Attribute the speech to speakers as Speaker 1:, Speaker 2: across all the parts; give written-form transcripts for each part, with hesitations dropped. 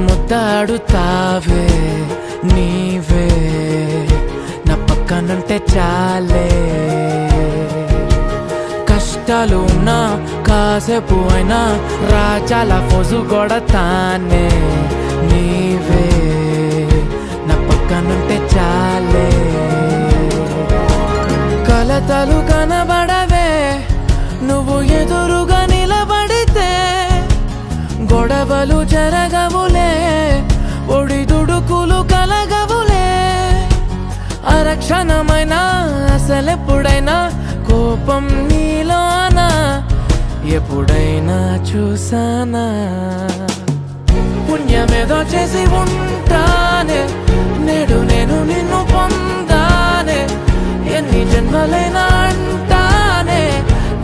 Speaker 1: ముద్దాడుతావే నీవే నా పక్కనుంటే చాలే కష్టాలు ఉన్నా కాసేపు అయినా రాజాల ఫోజు కొడతానే నీవే నా పక్కనుంటే చాలే కలతలు కనబడవే నువ్వు ఎదురుగా నిలబడితే గొడవలు జరగవులే ఒడిదుడుకులు కలగవులే అరక్షణమైనా అసలెప్పుడైనా కోపం నీలోనా ఎప్పుడైనా చూసానా పుణ్యమేదో చేసి ఉంటానే నేడు నేను నిన్ను పొందానే ఎన్ని జన్మలైనా అంటానే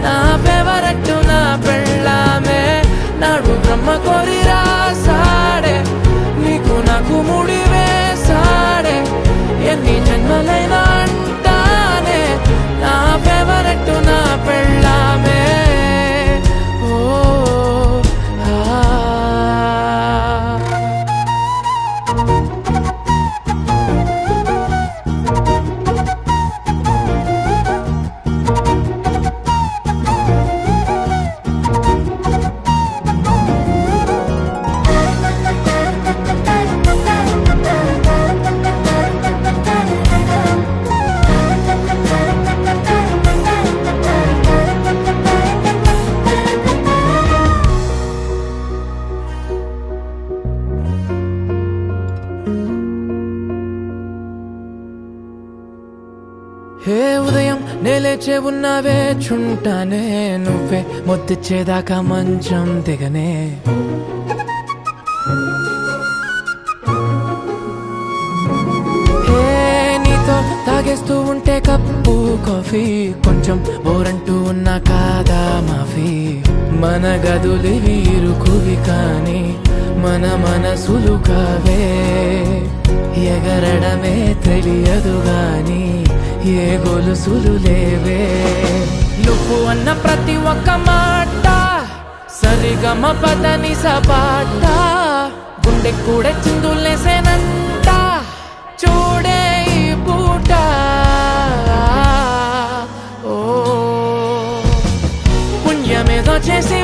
Speaker 1: నా ఫేవరెట్ నా పెళ్ళామే నాడు బ్రహ్మ కోరి రాసాడే నీకు నాకు ముడి వేసాడే ఎన్ని జన్మలైనా అంటానే నా ఫేవరెట్ నా పెళ్ళామే ఓ హే ఉదయం నేలేచే ఉన్నావే చుంటానే నువ్వే ముద్దిచ్చేదాకా మంచం దిగనే హే నీతో తాగేస్తూ ఉంటే కప్పు కాఫీ కొంచెం బోరంటూ ఉన్నా కాదా మాఫీ మన గదులు వీరుకువి కానీ మన మనసులు కావే ఎగరడమే తెలియదు గాని ఏ గొలుసులు లేవే నువ్వు అన్న ప్రతి ఒక్క మాట సరిగమ పదని సపాట గుండె కూడా చిందులేసేనంట చూడే ఈ పూట ఓ పుణ్యమేదో చేసి